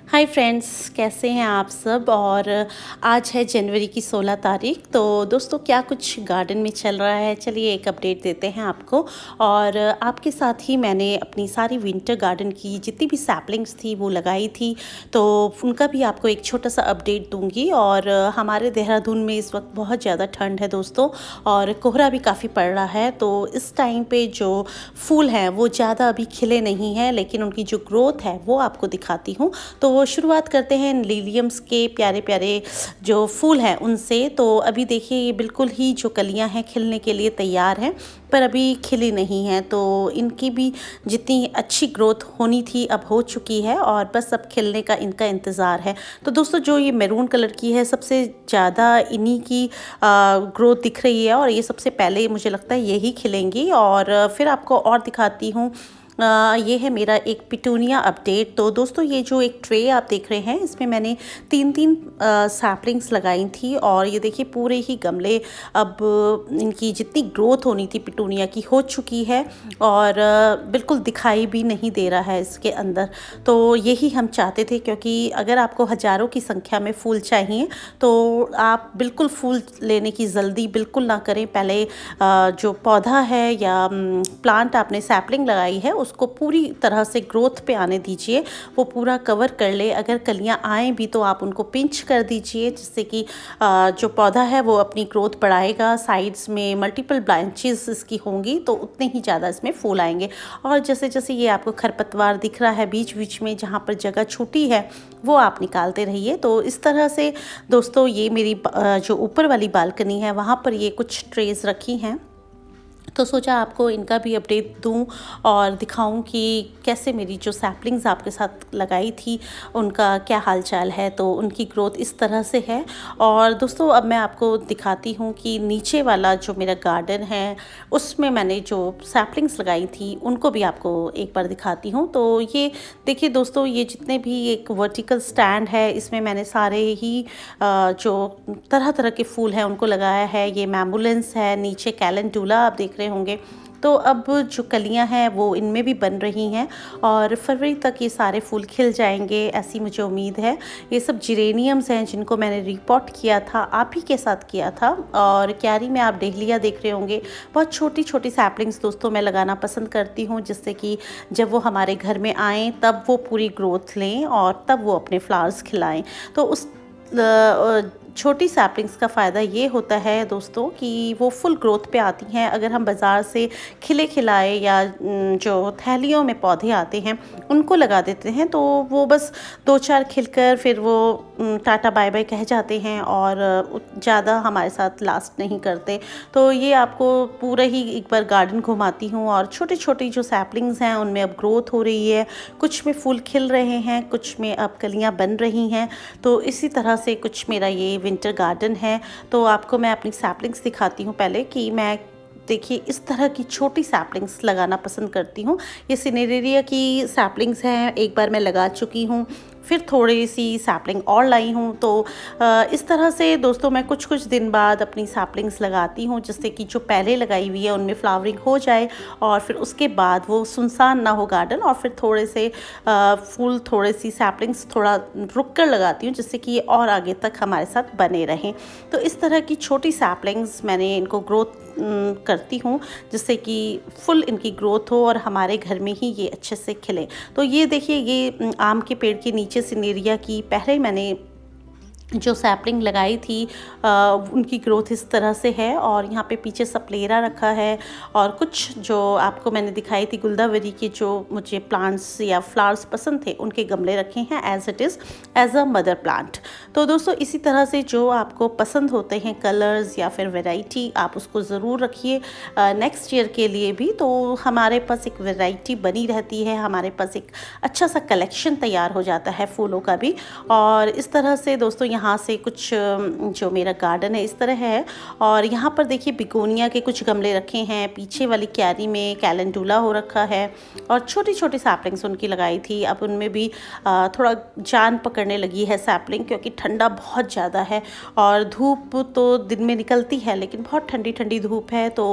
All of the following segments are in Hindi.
हाय फ्रेंड्स, कैसे हैं आप सब। और आज है जनवरी की 16 तारीख। तो दोस्तों, क्या कुछ गार्डन में चल रहा है, चलिए एक अपडेट देते हैं आपको। और आपके साथ ही मैंने अपनी सारी विंटर गार्डन की जितनी भी सैपलिंग्स थी वो लगाई थी, तो उनका भी आपको एक छोटा सा अपडेट दूंगी। और हमारे देहरादून में इस वक्त बहुत ज़्यादा ठंड है दोस्तों, और कोहरा भी काफ़ी पड़ रहा है। तो इस टाइम पे जो फूल हैं वो ज़्यादा अभी खिले नहीं हैं, लेकिन उनकी जो ग्रोथ है वो आपको दिखाती हूँ। तो शुरुआत करते हैं लिलियम्स के प्यारे प्यारे जो फूल हैं उनसे। तो अभी देखिए, ये बिल्कुल ही जो कलियां हैं खिलने के लिए तैयार हैं, पर अभी खिली नहीं हैं। तो इनकी भी जितनी अच्छी ग्रोथ होनी थी अब हो चुकी है, और बस अब खिलने का इनका इंतज़ार है। तो दोस्तों, जो ये मैरून कलर की है सबसे ज़्यादा इन्हीं की ग्रोथ दिख रही है, और ये सबसे पहले मुझे लगता है यही खिलेंगी। और फिर आपको और दिखाती हूँ। ये है मेरा एक पिटूनिया अपडेट। तो दोस्तों, ये जो एक ट्रे आप देख रहे हैं, इसमें मैंने तीन तीन सैपलिंग्स लगाई थी, और ये देखिए पूरे ही गमले अब इनकी जितनी ग्रोथ होनी थी पिटूनिया की हो चुकी है, और बिल्कुल दिखाई भी नहीं दे रहा है इसके अंदर। तो यही हम चाहते थे, क्योंकि अगर आपको हज़ारों की संख्या में फूल चाहिए तो आप बिल्कुल फूल लेने की जल्दी बिल्कुल ना करें। पहले जो पौधा है या प्लांट आपने सैपलिंग लगाई है उसको पूरी तरह से ग्रोथ पे आने दीजिए, वो पूरा कवर कर ले। अगर कलियाँ आएँ भी तो आप उनको पिंच कर दीजिए, जिससे कि जो पौधा है वो अपनी ग्रोथ बढ़ाएगा। साइड्स में मल्टीपल ब्रांचेस इसकी होंगी तो उतने ही ज़्यादा इसमें फूल आएंगे। और जैसे जैसे ये आपको खरपतवार दिख रहा है बीच बीच में, जहाँ पर जगह छूटी है वो आप निकालते रहिए। तो इस तरह से दोस्तों, ये मेरी जो ऊपर वाली बालकनी है वहाँ पर ये कुछ ट्रेज रखी हैं। तो सोचा आपको इनका भी अपडेट दूं और दिखाऊं कि कैसे मेरी जो सैपलिंग्स आपके साथ लगाई थी उनका क्या हाल चाल है। तो उनकी ग्रोथ इस तरह से है। और दोस्तों, अब मैं आपको दिखाती हूं कि नीचे वाला जो मेरा गार्डन है उसमें मैंने जो सैपलिंग्स लगाई थी उनको भी आपको एक बार दिखाती हूं। तो ये देखिए दोस्तों, ये जितने भी एक वर्टिकल स्टैंड है इसमें मैंने सारे ही जो तरह तरह के फूल हैं उनको लगाया है। ये मैम्बुलेंस है, नीचे कैलेंडुला आप देख रहे होंगे। तो अब जो कलियां हैं वो इनमें भी बन रही हैं, और फरवरी तक ये सारे फूल खिल जाएंगे, ऐसी मुझे उम्मीद है। ये सब जिरेनियम्स हैं जिनको मैंने रिपोर्ट किया था, आप ही के साथ किया था। और क्यारी में आप डेहलिया देख रहे होंगे। बहुत छोटी छोटी सैपलिंग्स दोस्तों मैं लगाना पसंद करती हूँ, जिससे कि जब वो हमारे घर में आएँ तब वो पूरी ग्रोथ लें और तब वो अपने फ्लावर्स खिलाएँ। तो उस छोटी सैपलिंग्स का फ़ायदा ये होता है दोस्तों कि वो फुल ग्रोथ पे आती हैं। अगर हम बाज़ार से खिले खिलाए या जो थैलियों में पौधे आते हैं उनको लगा देते हैं, तो वो बस दो चार खिलकर फिर वो टाटा बाय बाय कह जाते हैं, और ज़्यादा हमारे साथ लास्ट नहीं करते। तो ये आपको पूरा ही एक बार गार्डन घुमाती हूँ, और छोटी छोटी जो सैपलिंग्स हैं उनमें अब ग्रोथ हो रही है। कुछ में फूल खिल रहे हैं, कुछ में अब कलियाँ बन रही हैं। तो इसी तरह से कुछ मेरा ये विंटर गार्डन है। तो आपको मैं अपनी सैपलिंग्स दिखाती हूँ पहले, कि मैं देखिए इस तरह की छोटी सैपलिंग्स लगाना पसंद करती हूँ। ये सिनेरेरिया की सैपलिंग्स हैं, एक बार मैं लगा चुकी हूँ, फिर थोड़ी सी सैपलिंग और लाई हूँ। तो इस तरह से दोस्तों मैं कुछ कुछ दिन बाद अपनी सैपलिंग्स लगाती हूँ, जिससे कि जो पहले लगाई हुई है उनमें फ्लावरिंग हो जाए, और फिर उसके बाद वो सुनसान ना हो गार्डन। और फिर थोड़े से फूल, थोड़ी सी सैपलिंग्स थोड़ा रुक कर लगाती हूँ, जिससे कि ये और आगे तक हमारे साथ बने रहें। तो इस तरह की छोटी सैपलिंग्स मैंने इनको ग्रोथ करती हूँ, जिससे कि फुल इनकी ग्रोथ हो और हमारे घर में ही ये अच्छे से खिले। तो ये देखिए, ये आम के पेड़ के नीचे सिनेरिया की पहले मैंने जो सैपलिंग लगाई थी उनकी ग्रोथ इस तरह से है। और यहाँ पे पीछे सप्लेरा रखा है, और कुछ जो आपको मैंने दिखाई थी गुलदावरी के जो मुझे प्लांट्स या फ्लावर्स पसंद थे उनके गमले रखे हैं as it is, as a mother plant. तो दोस्तों, इसी तरह से जो आपको पसंद होते हैं कलर्स या फिर वैरायटी, आप उसको ज़रूर रखिए नेक्स्ट ईयर के लिए भी। तो हमारे पास एक वैरायटी बनी रहती है, हमारे पास एक अच्छा सा कलेक्शन तैयार हो जाता है फूलों का भी। और इस तरह से दोस्तों यहाँ से कुछ जो मेरा गार्डन है इस तरह है। और यहाँ पर देखिए बिगोनिया के कुछ गमले रखे हैं, पीछे वाली क्यारी में कैलेंडुला हो रखा है और छोटी छोटी सैपलिंग्स उनकी लगाई थी। अब उनमें भी थोड़ा जान पकड़ने लगी है सैपलिंग, क्योंकि ठंडा बहुत ज़्यादा है और धूप तो दिन में निकलती है लेकिन बहुत ठंडी ठंडी धूप है। तो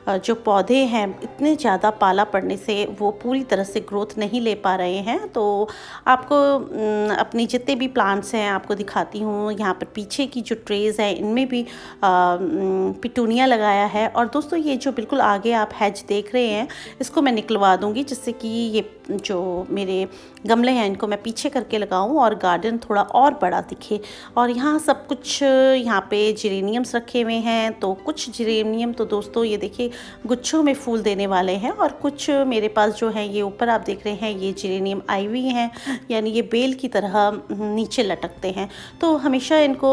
जो पौधे हैं इतने ज़्यादा पाला पड़ने से वो पूरी तरह से ग्रोथ नहीं ले पा रहे हैं। तो आपको अपनी जितने भी प्लांट्स हैं आपको दिखाती हूँ। यहाँ पर पीछे की जो ट्रेज़ हैं इनमें भी पिटूनिया लगाया है। और दोस्तों ये जो बिल्कुल आगे आप हैज देख रहे हैं इसको मैं निकलवा दूँगी, जिससे कि ये जो मेरे गमले हैं इनको मैं पीछे करके लगाऊं और गार्डन थोड़ा और बड़ा दिखे। और यहाँ सब कुछ यहाँ पे जिरेनियम्स रखे हुए हैं। तो कुछ जिरेनियम तो दोस्तों ये देखिए गुच्छों में फूल देने वाले हैं, और कुछ मेरे पास जो है ये ऊपर आप देख रहे हैं ये जिरेनियम आईवी हैं, यानी ये बेल की तरह नीचे लटकते हैं। तो हमेशा इनको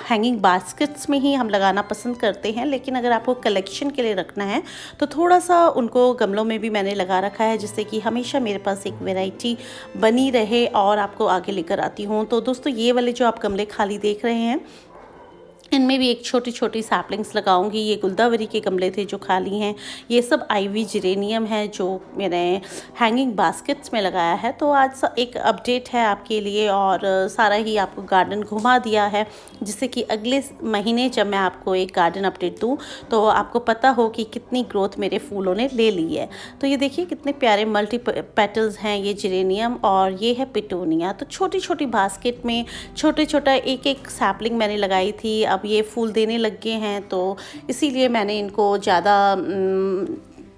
हैंगिंग बास्केट्स में ही हम लगाना पसंद करते हैं, लेकिन अगर आपको कलेक्शन के लिए रखना है तो थोड़ा सा उनको गमलों में भी मैंने लगा रखा है, जिससे कि हमेशा मेरे पास एक वैरायटी बनी रहे और आपको आगे लेकर आती हूँ। तो दोस्तों ये वाले जो आप गमले खाली देख रहे हैं इनमें भी एक छोटी छोटी सैपलिंग्स लगाऊंगी। ये गुलदावरी के गमले थे जो खाली हैं, ये सब आईवी जिरेनियम है जो मैंने हैंगिंग बास्केट्स में लगाया है। तो आज एक अपडेट है आपके लिए और सारा ही आपको गार्डन घुमा दिया है, जिससे कि अगले महीने जब मैं आपको एक गार्डन अपडेट दूं तो आपको पता हो कि कितनी ग्रोथ मेरे फूलों ने ले ली है। तो ये देखिए कितने प्यारे मल्टी पेटल्स हैं ये जिरेनियम, और ये है पिटूनिया। तो छोटी छोटी बास्केट में छोटे छोटा एक एक सैपलिंग मैंने लगाई थी। अब ये फूल देने लग गए हैं, तो इसीलिए मैंने इनको ज़्यादा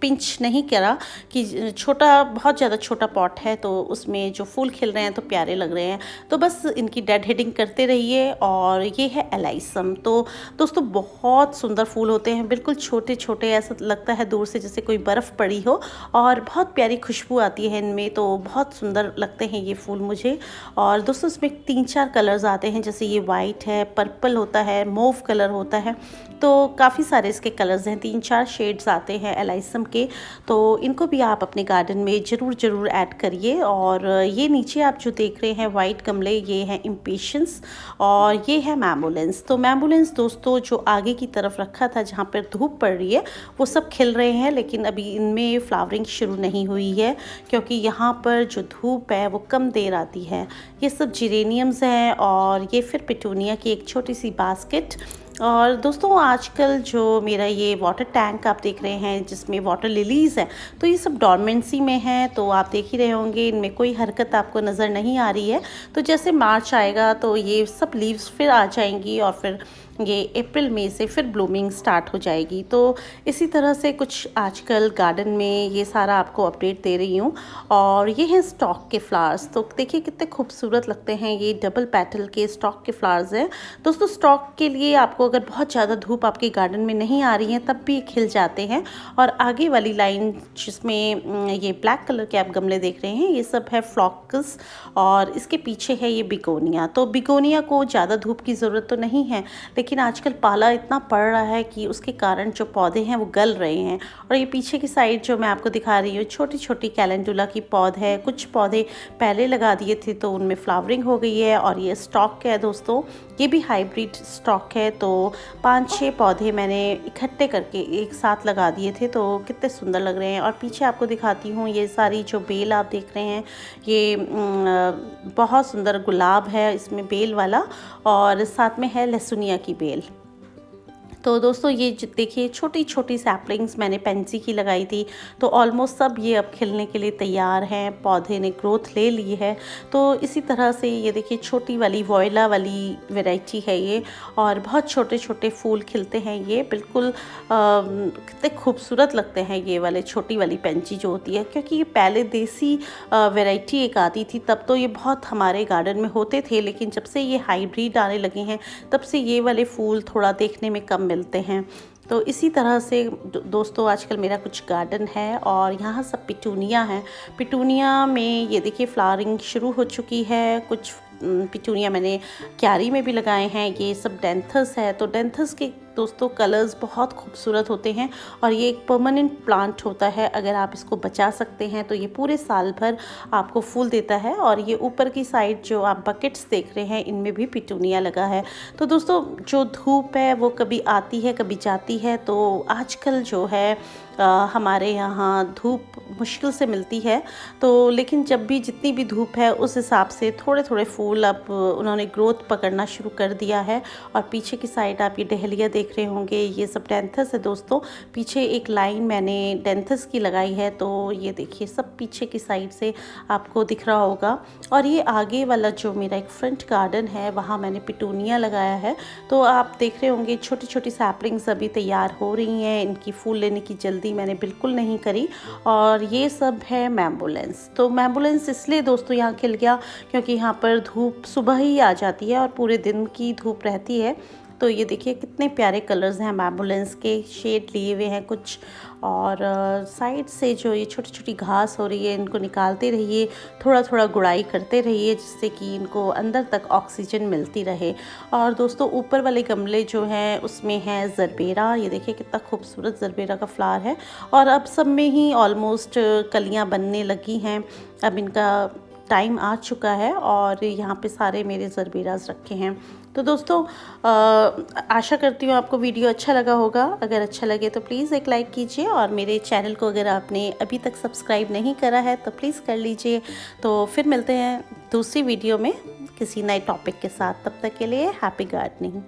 पिंच नहीं करा कि छोटा, बहुत ज़्यादा छोटा पॉट है तो उसमें जो फूल खिल रहे हैं तो प्यारे लग रहे हैं। तो बस इनकी डेड हेडिंग करते रहिए। और ये है एलाइसम। तो दोस्तों बहुत सुंदर फूल होते हैं, बिल्कुल छोटे छोटे, ऐसा लगता है दूर से जैसे कोई बर्फ़ पड़ी हो, और बहुत प्यारी खुशबू आती है इनमें। तो बहुत सुंदर लगते हैं ये फूल मुझे। और दोस्तों इसमें 3-4 कलर्स आते हैं, जैसे ये वाइट है, पर्पल होता है, मोव कलर होता है। तो काफ़ी सारे इसके कलर्स हैं, 3-4 शेड्स आते हैं एलाइसम के। तो इनको भी आप अपने गार्डन में ज़रूर ऐड करिए। और ये नीचे आप जो देख रहे हैं वाइट गमले, ये हैं इम्पेशंस और ये है मैम्बुलेंस। तो मैम्बुलेंस दोस्तों जो आगे की तरफ रखा था जहाँ पर धूप पड़ रही है वो सब खिल रहे हैं, लेकिन अभी इनमें फ्लावरिंग शुरू नहीं हुई है, क्योंकि यहाँ पर जो धूप है वो कम देर आती है। ये सब जिरेनियम्स हैं और ये फिर पिटूनिया की एक छोटी सी बास्केट। और दोस्तों आजकल जो मेरा ये वाटर टैंक आप देख रहे हैं जिसमें वाटर लिलीज़ हैं, तो ये सब डॉर्मेंसी में हैं। तो आप देख ही रहे होंगे इनमें कोई हरकत आपको नज़र नहीं आ रही है। तो जैसे मार्च आएगा तो ये सब लीव्स फिर आ जाएंगी और फिर ये अप्रैल मई से फिर ब्लूमिंग स्टार्ट हो जाएगी। तो इसी तरह से कुछ आजकल गार्डन में ये सारा आपको अपडेट दे रही हूँ। और ये हैं स्टॉक के फ्लावर्स। तो देखिए कितने खूबसूरत लगते हैं, ये डबल पेटल के स्टॉक के फ्लावर्स हैं। दोस्तों स्टॉक के लिए आपको अगर बहुत ज़्यादा धूप आपके गार्डन में नहीं आ रही है तब भी खिल जाते हैं। और आगे वाली लाइन जिसमें ये ब्लैक कलर के आप गमले देख रहे हैं ये सब है फ्लॉक्स, और इसके पीछे है ये बिगोनिया। तो बिगोनिया को ज़्यादा धूप की ज़रूरत तो नहीं है, लेकिन आजकल पाला इतना पड़ रहा है कि उसके कारण जो पौधे हैं वो गल रहे हैं। और ये पीछे की साइड जो मैं आपको दिखा रही हूँ छोटी छोटी कैलेंडुला की पौध है। कुछ पौधे पहले लगा दिए थे तो उनमें फ्लावरिंग हो गई है। और ये स्टॉक है दोस्तों, ये भी हाइब्रिड स्टॉक है। तो 5-6 पौधे मैंने इकट्ठे करके एक साथ लगा दिए थे, तो कितने सुंदर लग रहे हैं। और पीछे आपको दिखाती हूँ ये सारी जो बेल आप देख रहे हैं, ये बहुत सुंदर गुलाब है इसमें बेल वाला, और साथ में है लहसुनिया की बेल। तो दोस्तों ये देखिए छोटी छोटी सैपलिंग्स मैंने पेंसी की लगाई थी, तो ऑलमोस्ट सब ये अब खिलने के लिए तैयार हैं, पौधे ने ग्रोथ ले ली है। तो इसी तरह से ये देखिए छोटी वाली वॉयला वाली वैरायटी है ये, और बहुत छोटे छोटे फूल खिलते हैं ये, बिल्कुल कितने खूबसूरत लगते हैं ये वाले छोटी वाली पेंसी जो होती है। क्योंकि ये पहले देसी वैरायटी एक आती थी तब तो ये बहुत हमारे गार्डन में होते थे, लेकिन जब से ये हाइब्रिड आने लगे हैं तब से ये वाले फूल थोड़ा देखने में कम मिलते हैं। तो इसी तरह से दोस्तों आजकल मेरा कुछ गार्डन है और यहाँ सब पिटूनिया है। पिटूनिया में ये देखिए फ्लावरिंग शुरू हो चुकी है। कुछ पिटूनिया मैंने क्यारी में भी लगाए हैं। ये सब डेंथस है, तो डेंथस के दोस्तों कलर्स बहुत खूबसूरत होते हैं और ये एक परमानेंट प्लांट होता है। अगर आप इसको बचा सकते हैं तो ये पूरे साल भर आपको फूल देता है। और ये ऊपर की साइड जो आप बकेट्स देख रहे हैं इनमें भी पिटूनिया लगा है। तो दोस्तों जो धूप है वो कभी आती है कभी जाती है, तो आजकल जो है हमारे यहाँ धूप मुश्किल से मिलती है। तो लेकिन जब भी जितनी भी धूप है उस हिसाब से थोड़े थोड़े फूल अब उन्होंने ग्रोथ पकड़ना शुरू कर दिया है। और पीछे की साइड आप ये डहलिया देख रहे होंगे, ये सब डेंथस है दोस्तों। पीछे एक लाइन मैंने डेंथस की लगाई है, तो ये देखिए सब पीछे की साइड से आपको दिख रहा होगा। और ये आगे वाला जो मेरा एक फ्रंट गार्डन है वहाँ मैंने पिटूनिया लगाया है। तो आप देख रहे होंगे छोटी छोटी सैपलिंग्स अभी तैयार हो रही हैं, इनकी फूल लेने की जल्दी मैंने बिल्कुल नहीं करी। और ये सब है मैम्बुलेंस। तो मैम्बुलेंस इसलिए दोस्तों यहाँ खिल गया क्योंकि यहाँ पर धूप सुबह ही आ जाती है और पूरे दिन की धूप रहती है। तो ये देखिए कितने प्यारे कलर्स हैं, मैम्बुलेंस के शेड लिए हुए हैं कुछ। और साइड से जो ये छोटी छोटी घास हो रही है इनको निकालते रहिए, थोड़ा थोड़ा गुड़ाई करते रहिए जिससे कि इनको अंदर तक ऑक्सीजन मिलती रहे। और दोस्तों ऊपर वाले गमले जो हैं उसमें है ज़रबेरा। ये देखिए कितना खूबसूरत ज़रबेरा का फ्लावर है। और अब सब में ही ऑलमोस्ट कलियां बनने लगी हैं, अब इनका टाइम आ चुका है। और यहाँ पे सारे मेरे ज़रबेराज रखे हैं। तो दोस्तों आशा करती हूँ आपको वीडियो अच्छा लगा होगा। अगर अच्छा लगे तो प्लीज़ एक लाइक कीजिए और मेरे चैनल को अगर आपने अभी तक सब्सक्राइब नहीं करा है तो प्लीज़ कर लीजिए। तो फिर मिलते हैं दूसरी वीडियो में किसी नए टॉपिक के साथ। तब तक के लिए हैप्पी गार्डनिंग।